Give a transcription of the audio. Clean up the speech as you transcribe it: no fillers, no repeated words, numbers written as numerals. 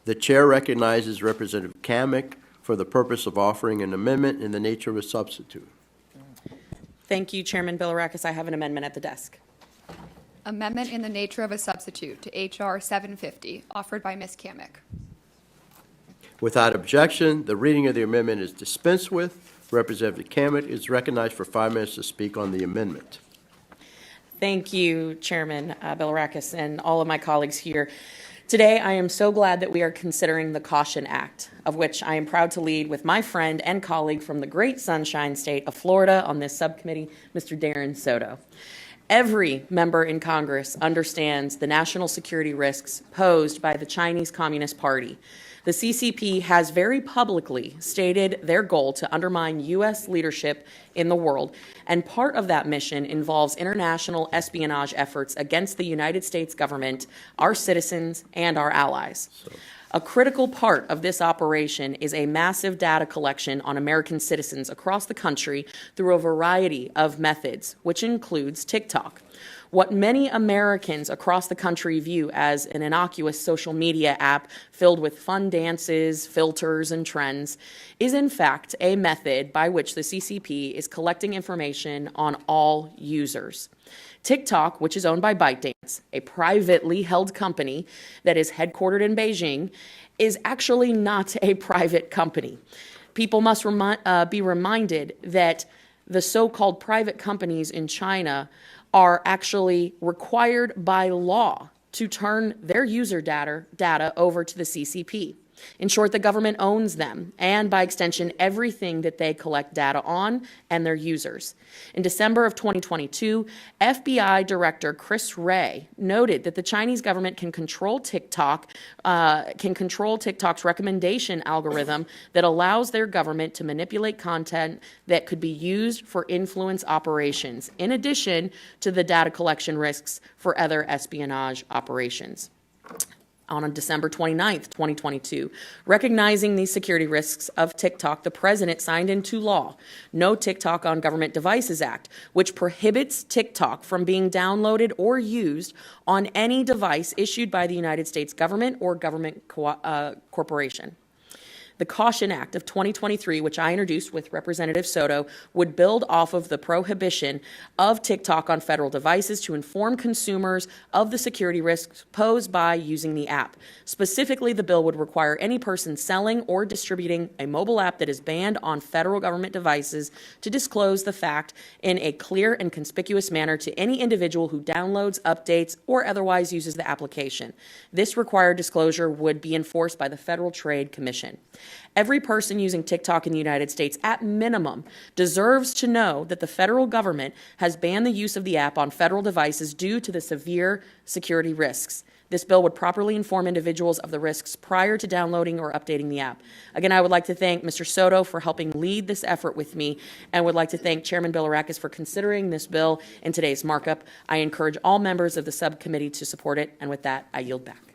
The chair recognizes Representative Cammack for the purpose of offering an amendment in the nature of a substitute. Thank you, Chairman Bilirakis. I have an amendment at the desk. Amendment in the nature of a substitute to H.R. 750, offered by Ms. Cammack. Without objection, the reading of the amendment is dispensed with. Representative Cammack is recognized for 5 minutes to speak on the amendment. Thank you, Chairman Bilirakis, and all of my colleagues here. Today, I am so glad that we are considering the Caution Act, of which I am proud to lead with my friend and colleague from the great Sunshine State of Florida on this subcommittee, Mr. Darren Soto. Every member in Congress understands the national security risks posed by the Chinese Communist Party. The CCP has very publicly stated their goal to undermine U.S. leadership in the world, and part of that mission involves international espionage efforts against the United States government, our citizens, and our allies. A critical part of this operation is a massive data collection on American citizens across the country through a variety of methods, which includes TikTok. What many Americans across the country view as an innocuous social media app filled with fun dances, filters, and trends is in fact a method by which the CCP is collecting information on all users. TikTok, which is owned by ByteDance, a privately held company that is headquartered in Beijing, is actually not a private company. People must be reminded that the so-called private companies in China are actually required by law to turn their user data over to the CCP. In short, the government owns them, and by extension, everything that they collect data on and their users. In December of 2022, FBI Director Chris Wray noted that the Chinese government can control TikTok's recommendation algorithm that allows their government to manipulate content that could be used for influence operations, in addition to the data collection risks for other espionage operations. On December 29th, 2022. Recognizing these security risks of TikTok, the President signed into law No TikTok on Government Devices Act, which prohibits TikTok from being downloaded or used on any device issued by the United States government or government corporation. The Caution Act of 2023, which I introduced with Representative Soto, would build off of the prohibition of TikTok on federal devices to inform consumers of the security risks posed by using the app. Specifically, the bill would require any person selling or distributing a mobile app that is banned on federal government devices to disclose the fact in a clear and conspicuous manner to any individual who downloads, updates, or otherwise uses the application. This required disclosure would be enforced by the Federal Trade Commission. Every person using TikTok in the United States, at minimum, deserves to know that the federal government has banned the use of the app on federal devices due to the severe security risks. This bill would properly inform individuals of the risks prior to downloading or updating the app. Again, I would like to thank Mr. Soto for helping lead this effort with me, and would like to thank Chairman Bilirakis for considering this bill in today's markup. I encourage all members of the subcommittee to support it, and with that, I yield back.